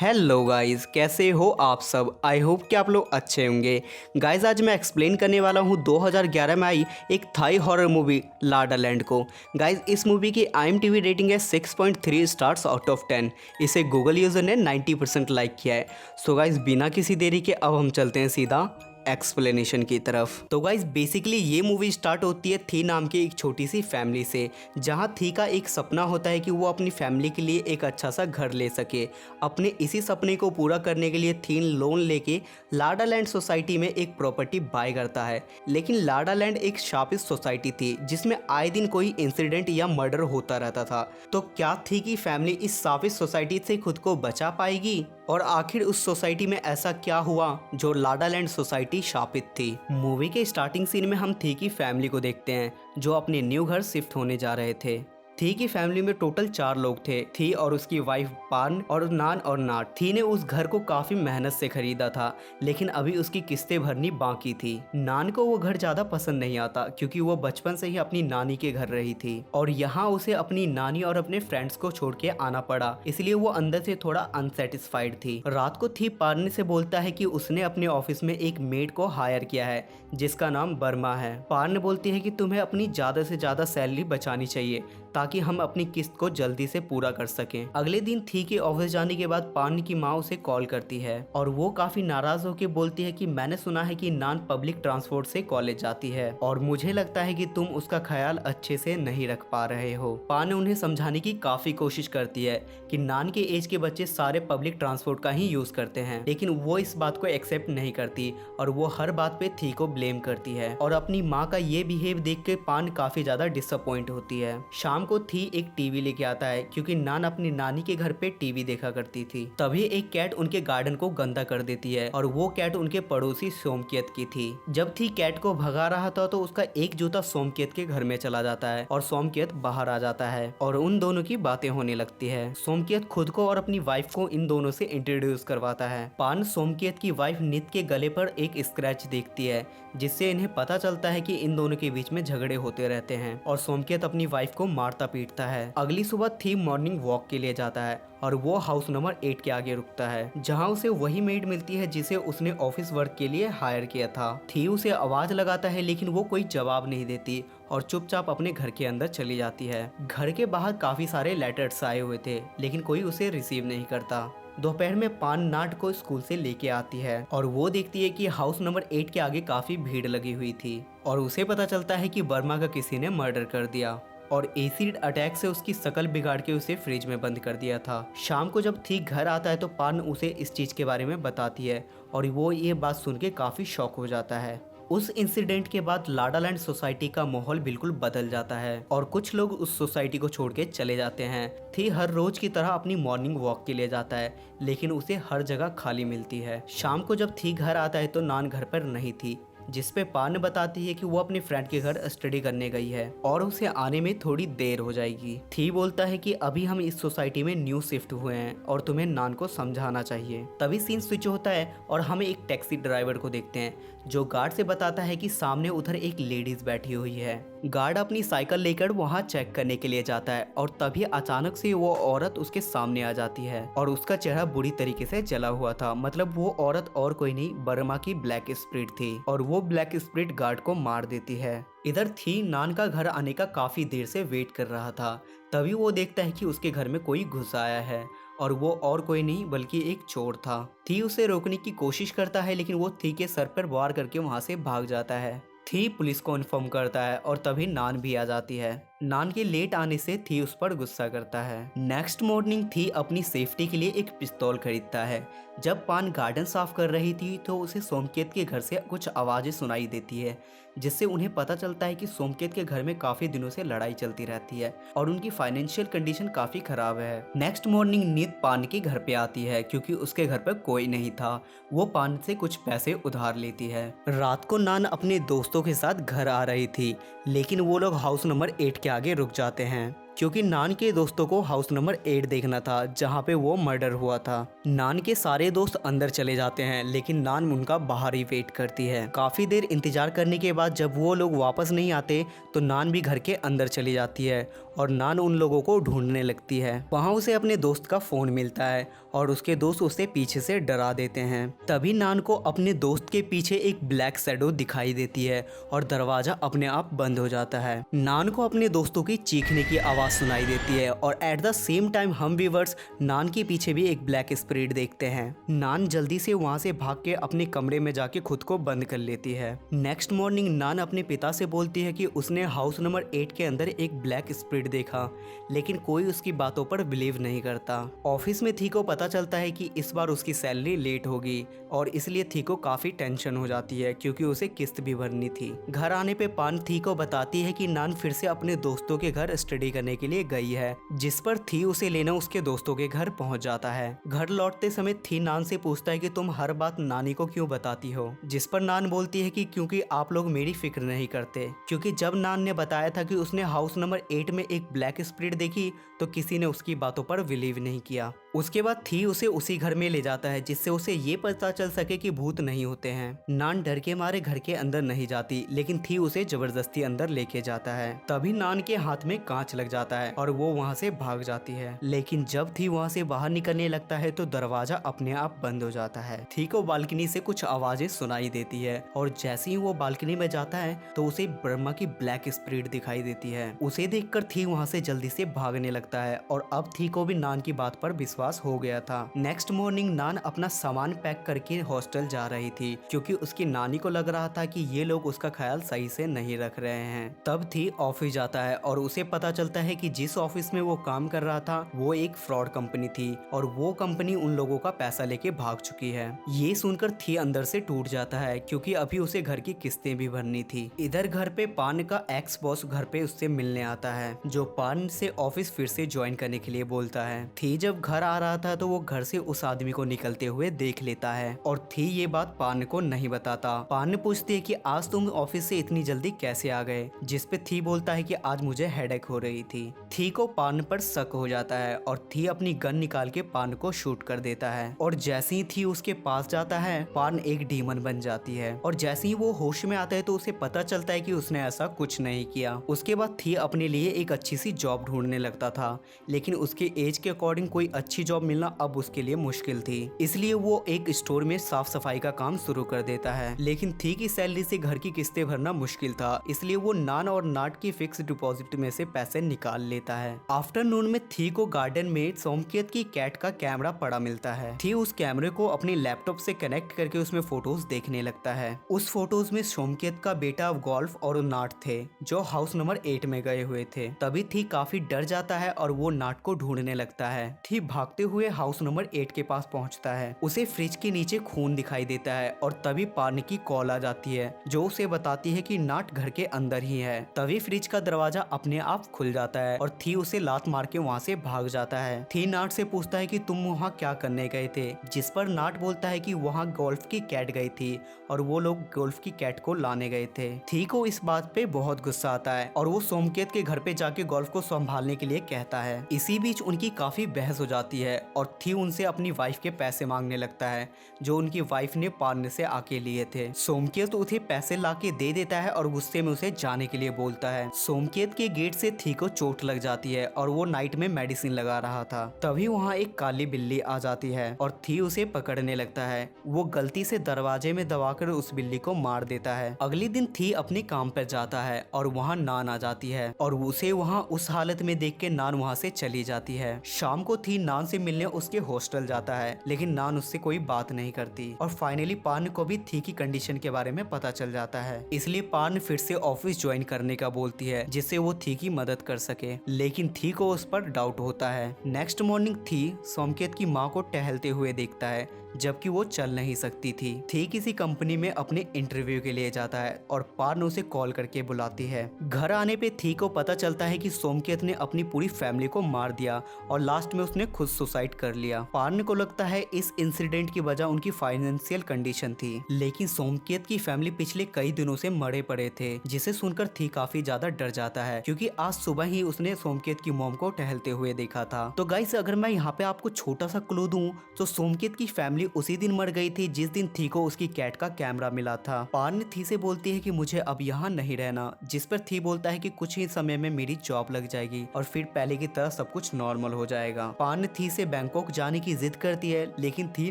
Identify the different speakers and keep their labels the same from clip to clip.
Speaker 1: Hello guys, कैसे हो आप सब। आई होप कि आप लोग अच्छे होंगे। गाइस, आज मैं एक्सप्लेन करने वाला हूँ 2011 में आई एक थाई हॉरर मूवी लाडा लैंड को। गाइस, इस मूवी की IMDb रेटिंग है 6.3 स्टार्स आउट ऑफ 10। इसे गूगल यूज़र ने 90% लाइक किया है। सो गाइस, बिना किसी देरी के अब हम चलते हैं सीधा एक्सप्लेनेशन की तरफ। तो गाइस, बेसिकली ये मूवी स्टार्ट होती है थी नाम की एक छोटी सी फैमिली से, जहां थी का एक सपना होता है कि वो अपनी फैमिली के लिए एक अच्छा सा घर ले सके। अपने इसी सपने को पूरा करने के लिए थीन लोन लेके लाडा लैंड सोसाइटी में एक प्रॉपर्टी बाय करता है। लेकिन लाडा लैंड एक शापित सोसाइटी थी जिसमें आए दिन कोई इंसिडेंट या मर्डर होता रहता था। तो क्या थी की फैमिली इस शापित सोसाइटी से खुद को बचा पाएगी, और आखिर उस सोसाइटी में ऐसा क्या हुआ जो लाडा लैंड सोसाइटी शापित थी। मूवी के स्टार्टिंग सीन में हम थी की फैमिली को देखते हैं जो अपने न्यू घर शिफ्ट होने जा रहे थे। थी की फैमिली में टोटल 4 लोग थे, थी और उसकी वाइफ पान और नान और नाट। थी ने उस घर को काफी मेहनत से खरीदा था, लेकिन अभी उसकी किस्तें भरनी बाकी थी। नान को वो घर ज्यादा पसंद नहीं आता क्योंकि वो बचपन से ही अपनी नानी के घर रही थी और यहाँ उसे अपनी नानी और अपने फ्रेंड्स को छोड़ के आना पड़ा, इसलिए वो अंदर से थोड़ा अनसेटिस्फाइड थी। रात को थी पान से बोलता है कि उसने अपने ऑफिस में एक मेड को हायर किया है जिसका नाम बर्मा है। पान बोलती है कि तुम्हें अपनी ज्यादा से ज्यादा सैलरी बचानी चाहिए ताकि हम अपनी किस्त को जल्दी से पूरा कर सकें। अगले दिन थी के ऑफिस जाने के बाद पान की माँ उसे कॉल करती है और वो काफी नाराज होकर बोलती है कि मैंने सुना है कि नान पब्लिक ट्रांसपोर्ट से कॉलेज जाती है और मुझे लगता है कि तुम उसका ख्याल अच्छे से नहीं रख पा रहे हो। पान उन्हें समझाने की काफी कोशिश करती है कि नान के एज के बच्चे सारे पब्लिक ट्रांसपोर्ट का ही यूज करते हैं, लेकिन वो इस बात को एक्सेप्ट नहीं करती और वो हर बात पे थी को ब्लेम करती है। और अपनी माँ का ये बिहेव देख के पान काफी ज्यादा डिसअपॉइंट होती है। शाम को थी एक टीवी लेके आता है क्योंकि नान अपनी नानी के घर पे टीवी देखा करती थी। तभी एक कैट उनके गार्डन को गंदा कर देती है और वो कैट उनके पड़ोसी सोमकेत की थी। जब थी कैट को भगा रहा था तो उसका एक जूता सोमकेत के घर में चला जाता है और सोमकेत बाहर आ जाता है और उन दोनों की बातें होने लगती है। सोमकेत खुद को और अपनी वाइफ को इन दोनों से इंट्रोड्यूस करवाता है। पान सोमकेत की वाइफ नित के गले पर एक स्क्रैच देखती है जिससे इन्हें पता चलता है कि इन दोनों के बीच में झगड़े होते रहते हैं और सोमकेत अपनी वाइफ को मारता पीटता है। अगली सुबह थी मॉर्निंग वॉक के लिए जाता है और वो हाउस नंबर 8 के आगे रुकता है जहां उसे वही मेड मिलती है जिसे उसने ऑफिस वर्क के लिए हायर किया था। थी उसे आवाज लगाता है लेकिन वो कोई जवाब नहीं देती और चुपचाप अपने घर के अंदर चली जाती है। घर के बाहर काफी सारे लेटर्स आए हुए थे लेकिन कोई उसे रिसीव नहीं करता। दोपहर में पान नाट को स्कूल से लेके आती है और वो देखती है कि हाउस नंबर 8 के आगे काफी भीड़ लगी हुई थी और उसे पता चलता है कि बर्मा का किसी ने मर्डर कर दिया और एसिड अटैक से उसकी शकल बिगाड़ के उसे फ्रिज में बंद कर दिया था। शाम को जब थी घर आता है तो पान उसे इस चीज के बारे में बताती है और वो ये बात सुन के काफी शॉक हो जाता है। उस इंसिडेंट के बाद लाडा लैंड सोसाइटी का माहौल बिल्कुल बदल जाता है और कुछ लोग उस सोसाइटी को छोड़ के चले जाते हैं। थी हर रोज की तरह अपनी मॉर्निंग वॉक के लिए जाता है लेकिन उसे हर जगह खाली मिलती है। शाम को जब थी घर आता है तो नान घर पर नहीं थी, जिस पे पान बताती है कि वो अपने फ्रेंड के घर स्टडी करने गई है और उसे आने में थोड़ी देर हो जाएगी। थी बोलता है कि अभी हम इस सोसाइटी में न्यू शिफ्ट हुए हैं और तुम्हें नान को समझाना चाहिए। तभी सीन स्विच होता है और हम एक टैक्सी ड्राइवर को देखते हैं जो गार्ड से बताता है कि सामने उधर एक लेडीज बैठी हुई है। गार्ड अपनी साइकिल लेकर वहां चेक करने के लिए जाता है और तभी अचानक से वो औरत उसके सामने आ जाती है और उसका चेहरा बुरी तरीके से जला हुआ था। मतलब वो औरत और कोई नहीं बर्मा की ब्लैक स्पिरिट थी और वो ब्लैक स्पिरिट गार्ड को मार देती है। इधर थी नान का घर आने का काफी देर से वेट कर रहा था। तभी वो देखता है कि उसके घर में कोई घुस आया है और वो और कोई नहीं बल्कि एक चोर था। थी उसे रोकने की कोशिश करता है लेकिन वो थी के सर पर वार करके वहां से भाग जाता है। थी पुलिस को इन्फॉर्म करता है और तभी नान भी आ जाती है। नान के लेट आने से थी उस पर गुस्सा करता है। नेक्स्ट मॉर्निंग थी अपनी सेफ्टी के लिए एक पिस्तौल खरीदता है। जब पान गार्डन साफ कर रही थी तो उसे सोमकेत के घर से कुछ आवाजें सुनाई देती है जिससे उन्हें पता चलता है कि सोमकेत के घर में काफी दिनों से लड़ाई चलती रहती है और उनकी फाइनेंशियल कंडीशन काफी खराब है। नेक्स्ट मॉर्निंग नीत पान के घर पे आती है क्योंकि उसके घर पर कोई नहीं था। वो पान से कुछ पैसे उधार लेती है। रात को नान अपने दोस्तों के साथ घर आ रही थी लेकिन वो लोग हाउस नंबर 8 के आगे रुक जाते हैं क्योंकि नान के दोस्तों को हाउस नंबर 8 देखना था जहां पे वो मर्डर हुआ था। नान के सारे दोस्त अंदर चले जाते हैं लेकिन नान उनका बाहर ही वेट करती है। काफी देर इंतजार करने के बाद जब वो लोग वापस नहीं आते तो नान भी घर के अंदर चली जाती है और नान उन लोगों को ढूंढने लगती है। वहाँ उसे अपने दोस्त का फोन मिलता है और उसके दोस्त उसे पीछे से डरा देते हैं। तभी नान को अपने दोस्त के पीछे एक ब्लैक शैडो दिखाई देती है और दरवाजा अपने आप बंद हो जाता है। नान को अपने दोस्तों की चीखने की आवाज सुनाई देती है और एट द सेम टाइम हम व्यूअर्स नान के पीछे भी एक ब्लैक स्पिरिट देखते हैं। नान जल्दी से वहाँ से भाग के अपने कमरे में जाके खुद को बंद कर लेती है। नेक्स्ट मॉर्निंग नान अपने पिता से बोलती है कि उसने हाउस नंबर 8 के अंदर एक ब्लैक स्पिरिट देखा, लेकिन कोई उसकी बातों पर बिलीव नहीं करता। ऑफिस में थी को पता चलता है कि इस बार उसकी सैलरी लेट होगी और इसलिए थी को काफी टेंशन हो जाती है क्योंकि उसे किस्त भी भरनी थी। घर आने पे पान थी को बताती है कि नान फिर से अपने दोस्तों के घर स्टडी करने के लिए गई है, जिस पर थी उसे लेना उसके दोस्तों के घर पहुंच जाता है। घर लौटते समय थी नान से पूछता है कि तुम हर बात नानी को क्यों बताती हो, जिस पर नान बोलती है कि क्योंकि आप लोग मेरी फिक्र नहीं करते। क्योंकि जब नान ने बताया था कि उसने हाउस नंबर 8 में एक ब्लैक स्पिरिट देखी तो किसी ने उसकी बातों पर बिलीव नहीं किया। उसके बाद थी उसे उसी घर में ले जाता है जिससे उसे ये पता चल सके कि भूत नहीं होते हैं। नान डर के मारे घर के अंदर नहीं जाती, लेकिन थी उसे जबरदस्ती अंदर लेके जाता है। तभी नान के हाथ में कांच लग जाता है और वो वहाँ से भाग जाती है। लेकिन जब थी वहाँ से बाहर निकलने लगता है तो दरवाजा अपने आप बंद हो जाता है। थी को बालकनी से कुछ आवाजें सुनाई देती है और जैसे ही वो बालकनी में जाता है तो उसे ब्रह्मा की ब्लैक स्पिरिट दिखाई देती है। उसे देखकर थी वहाँ से जल्दी से भागने लगता है और अब थी को भी नान की बात पर विश्वास हो गया था। नेक्स्ट मॉर्निंग नान अपना सामान पैक करके हॉस्टल जा रही थी क्योंकि उसकी नानी को लग रहा था कि ये लोग उसका ख्याल सही से नहीं रख रहे हैं। तब थी ऑफिस जाता है और उसे पता चलता है कि जिस ऑफिस में वो काम कर रहा था वो एक फ्रॉड कंपनी थी और वो कंपनी उन लोगों का पैसा लेके भाग चुकी है। ये सुनकर थी अंदर से टूट जाता है क्योंकि अभी उसे घर की किस्तें भी भरनी थी। इधर घर पे पान का एक्स बॉस घर पे उससे मिलने आता है, जो पान से ऑफिस फिर से ज्वाइन करने के लिए बोलता है। थी जब घर आ रहा था तो वो घर से उस आदमी को निकलते हुए देख लेता है और थी ये बात पान को नहीं बताता। पान पूछती है कि आज तुम ऑफिस से इतनी जल्दी कैसे आ गए, जिस पे थी बोलता है कि आज मुझे हेडेक हो रही थी को पान पर शक हो जाता है और थी अपनी गन निकाल के पान को शूट कर देता है और जैसे ही थी उसके पास जाता है पान एक डीमन बन जाती है और जैसे ही वो होश में आता है तो उसे पता चलता है कि उसने ऐसा कुछ नहीं किया। उसके बाद थी अपने लिए एक अच्छी सी जॉब ढूंढने लगता था, लेकिन उसके एज के अकॉर्डिंग कोई अच्छी जॉब मिलना अब उसके लिए मुश्किल थी। इसलिए वो एक स्टोर में साफ सफाई का काम शुरू कर देता है, लेकिन थी की सैलरी से घर की किस्तें भरना मुश्किल था, इसलिए वो नान और नाट की फिक्स डिपॉजिट में से पैसे निकाल लेता है। आफ्टरनून में थी को गार्डन में सोमकेत की कैट का कैमरा पड़ा मिलता है। थी उस कैमरे को अपने लैपटॉप से कनेक्ट करके उसमें फोटोज देखने लगता है। उस फोटोज में सोमकेत का बेटा गोल्फ और नाट थे जो हाउस नंबर 8 में गए हुए थे। तभी थी काफी डर जाता है और वो नाट को ढूंढने लगता है। थी भागते हुए हाउस नंबर 8 के पास पहुंचता है। उसे फ्रिज के नीचे खून दिखाई देता है और तभी पानी की कॉल आ जाती है जो उसे बताती है कि नाट घर के अंदर ही है। तभी फ्रिज का दरवाजा अपने आप खुल जाता है और थी उसे लात मार के वहाँ से भाग जाता है। थी नाट से पूछता है कि तुम वहाँ क्या करने गए थे, जिस पर नाट बोलता है कि वहाँ गोल्फ की कैट गई थी और वो लोग गोल्फ की कैट को लाने गए थे। थी को इस बात पे बहुत गुस्सा आता है और वो सोमकेत के घर पे जाके गोल्फ को संभालने के लिए कहता है। इसी बीच उनकी काफी बहस हो जाती है और थी उनसे अपनी वाइफ के पैसे मांगने लगता है जो उनकी वाइफ ने पान से आके लिए थे। सोमकेत उसे पैसे लाके दे देता है और गुस्से में उसे जाने के लिए बोलता है। सोमकेत के गेट से थी को चोट लग जाती है और वो नाइट में मेडिसिन लगा रहा था। तभी वहाँ एक काली बिल्ली आ जाती है और थी उसे पकड़ने लगता है। वो गलती से दरवाजे में दबाकर उस बिल्ली को मार देता है। अगले दिन थी अपने काम पर जाता है और वहाँ नान आ जाती है और उसे वहाँ उस हालत में देख के नान वहाँ से चली जाती है। शाम को थी नान से मिलने उसके हॉस्टल जाता है, लेकिन नान उससे कोई बात नहीं करती और फाइनली पान को भी थी की कंडीशन के बारे में पता चल जाता है। इसलिए पान फिर से ऑफिस ज्वाइन करने का बोलती है जिससे वो थी की मदद कर सके, लेकिन थी को उस पर डाउट होता है। नेक्स्ट मॉर्निंग थी सोमकेत की माँ को टहलते हुए देखता है जबकि वो चल नहीं सकती थी किसी कंपनी में अपने इंटरव्यू के लिए जाता है और पान उसे कॉल करके बुलाती है। घर आने पे थी को पता चलता है कि सोमकेत ने अपनी पूरी फैमिली को मार दिया और लास्ट में उसने खुद सुसाइड कर लिया। पार्न को लगता है इस इंसिडेंट की वजह उनकी फाइनेंशियल कंडीशन थी, लेकिन सोमकेत की फैमिली पिछले कई दिनों से मरे पड़े थे, जिसे सुनकर थी काफी ज्यादा डर जाता है क्योंकि आज सुबह ही उसने सोमकेत की मॉम को टहलते हुए देखा था। तो गाइस अगर मैं यहाँ पे आपको छोटा सा क्लू दूं तो सोमकेत की फैमिली उसी दिन मर गई थी जिस दिन थी को उसकी कैट का कैमरा मिला था। पार्न थी से बोलती है कि मुझे अब यहाँ नहीं रहना, जिस पर थी बोलता है कि कुछ ही समय में मेरी जॉब लग जाएगी और फिर पहले की तरह सब कुछ नॉर्मल हो जाएगा। पार्न थी से बैंकॉक जाने की जिद करती है, लेकिन थी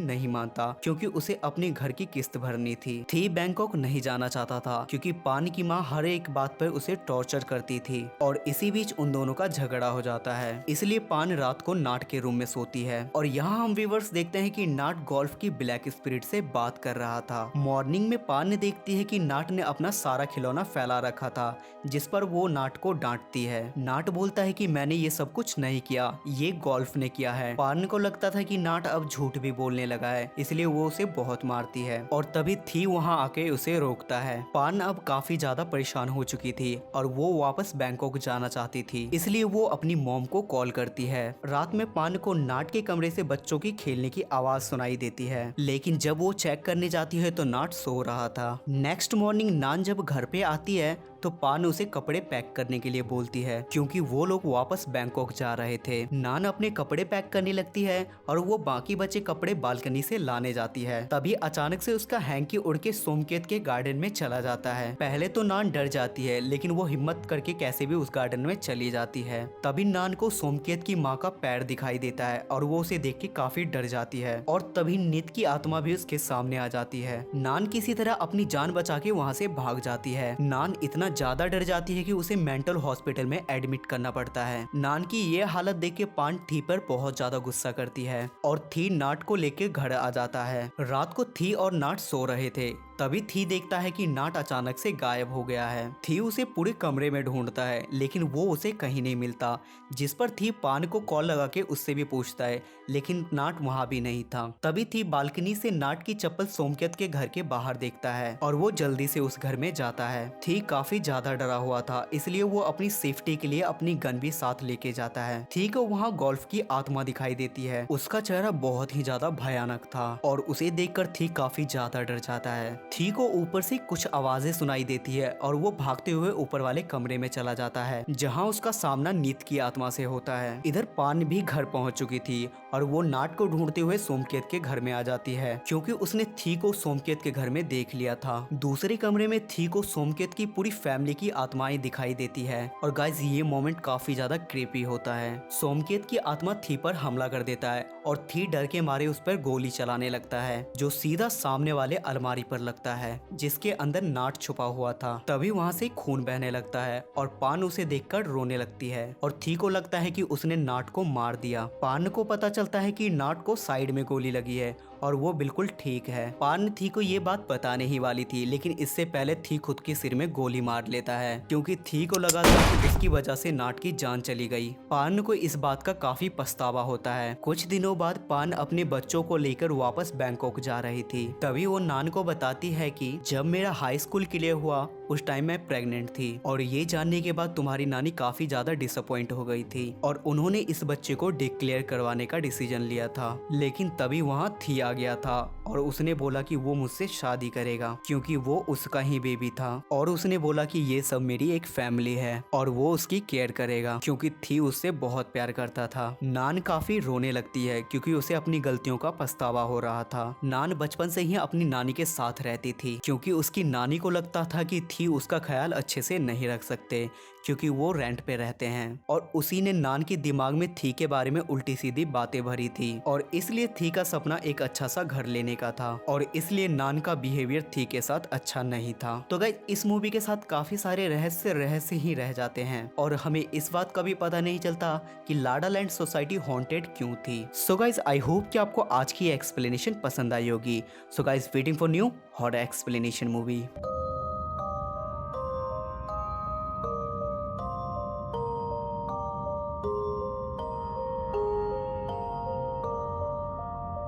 Speaker 1: नहीं मानता क्योंकि उसे अपने घर की किस्त भरनी थी बैंकॉक नहीं जाना चाहता था क्योंकि पान की माँ हर एक बात पर उसे टॉर्चर करती थी और इसी बीच उन दोनों का झगड़ा हो जाता है। इसलिए पान रात को नाट के रूम में सोती है और यहाँ हम व्यूअर्स देखते हैं कि नाट गोल्फ की ब्लैक स्पिरिट से बात कर रहा था। मॉर्निंग में पान ने देखती है कि नाट ने अपना सारा खिलौना फैला रखा था, जिस पर वो नाट को डांटती है। नाट बोलता है कि मैंने ये सब कुछ नहीं किया, ये गोल्फ ने किया है। पान को लगता था कि नाट अब झूठ भी बोलने लगा है, इसलिए वो उसे बहुत मारती है और तभी थी वहाँ आके उसे रोकता है। पान अब काफी ज्यादा परेशान हो चुकी थी और वो वापस बैंकॉक जाना चाहती थी, इसलिए वो अपनी मॉम को कॉल करती है। रात में पान को नाट के कमरे से बच्चों की खेलने की आवाज सुनाई देती है, लेकिन जब वो चेक करने जाती है तो नाट सो रहा था। नेक्स्ट मॉर्निंग नान जब घर पे आती है तो पान उसे कपड़े पैक करने के लिए बोलती है क्योंकि वो लोग वापस बैंकॉक जा रहे थे। नान अपने कपड़े पैक करने लगती है और वो बाकी बचे कपड़े बालकनी से लाने जाती है। तभी अचानक से उसका हैंकी उड़ के सोमकेत के गार्डन में चला जाता है। पहले तो नान डर जाती है, लेकिन वो हिम्मत करके कैसे भी उस गार्डन में चली जाती है। तभी नान को सोमकेत की माँ का पैर दिखाई देता है और वो उसे देख के काफी डर जाती है और तभी नित की आत्मा भी उसके सामने आ जाती है। नान किसी तरह अपनी जान बचा के वहाँ से भाग जाती है। नान इतना ज्यादा डर जाती है कि उसे मेंटल हॉस्पिटल में एडमिट करना पड़ता है। नान की ये हालत देख के पान थी पर बहुत ज्यादा गुस्सा करती है और थी नाट को लेके घर आ जाता है। रात को थी और नाट सो रहे थे, तभी थी देखता है कि नाट अचानक से गायब हो गया है। थी उसे पूरे कमरे में ढूंढता है, लेकिन वो उसे कहीं नहीं मिलता, जिस पर थी पान को कॉल लगा के उससे भी पूछता है, लेकिन नाट वहाँ भी नहीं था। तभी थी बालकनी से नाट की चप्पल सोमकेत के घर के बाहर देखता है और वो जल्दी से उस घर में जाता है। थी काफी ज्यादा डरा हुआ था, इसलिए वो अपनी सेफ्टी के लिए अपनी गन भी साथ लेके जाता है। थी को वहाँ गोल्फ की आत्मा दिखाई देती है। उसका चेहरा बहुत ही ज्यादा भयानक था और उसे देखकर थी काफी ज्यादा डर जाता है। थी को ऊपर से कुछ आवाजें सुनाई देती है और वो भागते हुए ऊपर वाले कमरे में चला जाता है, जहां उसका सामना नीत की आत्मा से होता है। इधर पान भी घर पहुंच चुकी थी और वो नाट को ढूंढते हुए सोमकेत के घर में आ जाती है क्योंकि उसने थी को सोमकेत के घर में देख लिया था। दूसरे कमरे में थी को सोमकेत की पूरी फैमिली की आत्माएं दिखाई देती है और गाइस ये मोमेंट काफी ज्यादा क्रीपी होता है। सोमकेत की आत्मा थी पर हमला कर देता है और थी डर के मारे उस पर गोली चलाने लगता है, जो सीधा सामने वाले अलमारी पर लगता है जिसके अंदर नाट छुपा हुआ था। तभी वहाँ से खून बहने लगता है और पान उसे देखकर रोने लगती है और थी को लगता है कि उसने नाट को मार दिया। पान को पता चलता है कि नाट को साइड में गोली लगी है और वो बिल्कुल ठीक है। पान थी को ये बात बताने ही वाली थी, लेकिन इससे पहले थी खुद के सिर में गोली मार लेता है क्योंकि थी को लगा था कि इसकी वजह से नाट की जान चली गई। पान को इस बात का काफी पछतावा होता है। कुछ दिनों बाद पान अपने बच्चों को लेकर वापस बैंकॉक जा रही थी। तभी वो नान को बताती है कि जब मेरा हाई स्कूल क्लियर हुआ उस टाइम मैं प्रेग्नेंट थी और ये जानने के बाद तुम्हारी नानी काफी ज्यादा डिसअपॉइंट हो गई थी और उन्होंने इस बच्चे को डिक्लेयर करवाने का डिसीजन लिया था। लेकिन तभी वहाँ थी आ गया था और उसने बोला कि वो मुझसे शादी करेगा क्योंकि वो उसका ही बेबी था और उसने बोला कि ये सब मेरी एक फैमिली है और वो उसकी केयर करेगा क्योंकि थी उससे बहुत प्यार करता था। नान काफी रोने लगती है क्योंकि उसे अपनी गलतियों का पछतावा हो रहा था। नान बचपन से ही अपनी नानी के साथ रहती थी क्योंकि उसकी नानी को लगता था कि थी उसका ख्याल अच्छे से नहीं रख सकते क्योंकि वो रेंट पे रहते हैं और उसी ने नान के दिमाग में थी के बारे में उल्टी सीधी बातें भरी थी और इसलिए थी का सपना एक अच्छा सा घर लेने का था और इसलिए नान का बिहेवियर थी के साथ अच्छा नहीं था। तो गाइस इस मूवी के साथ काफी सारे रहस्य ही रह जाते हैं और हमें इस बात का भी पता नहीं चलता कि लाडा लैंड सोसाइटी हॉन्टेड क्यों थी। सो गाइस आई होप कि आपको आज की एक्सप्लेनेशन पसंद आई होगी। So guys waiting for new horror explanation movie.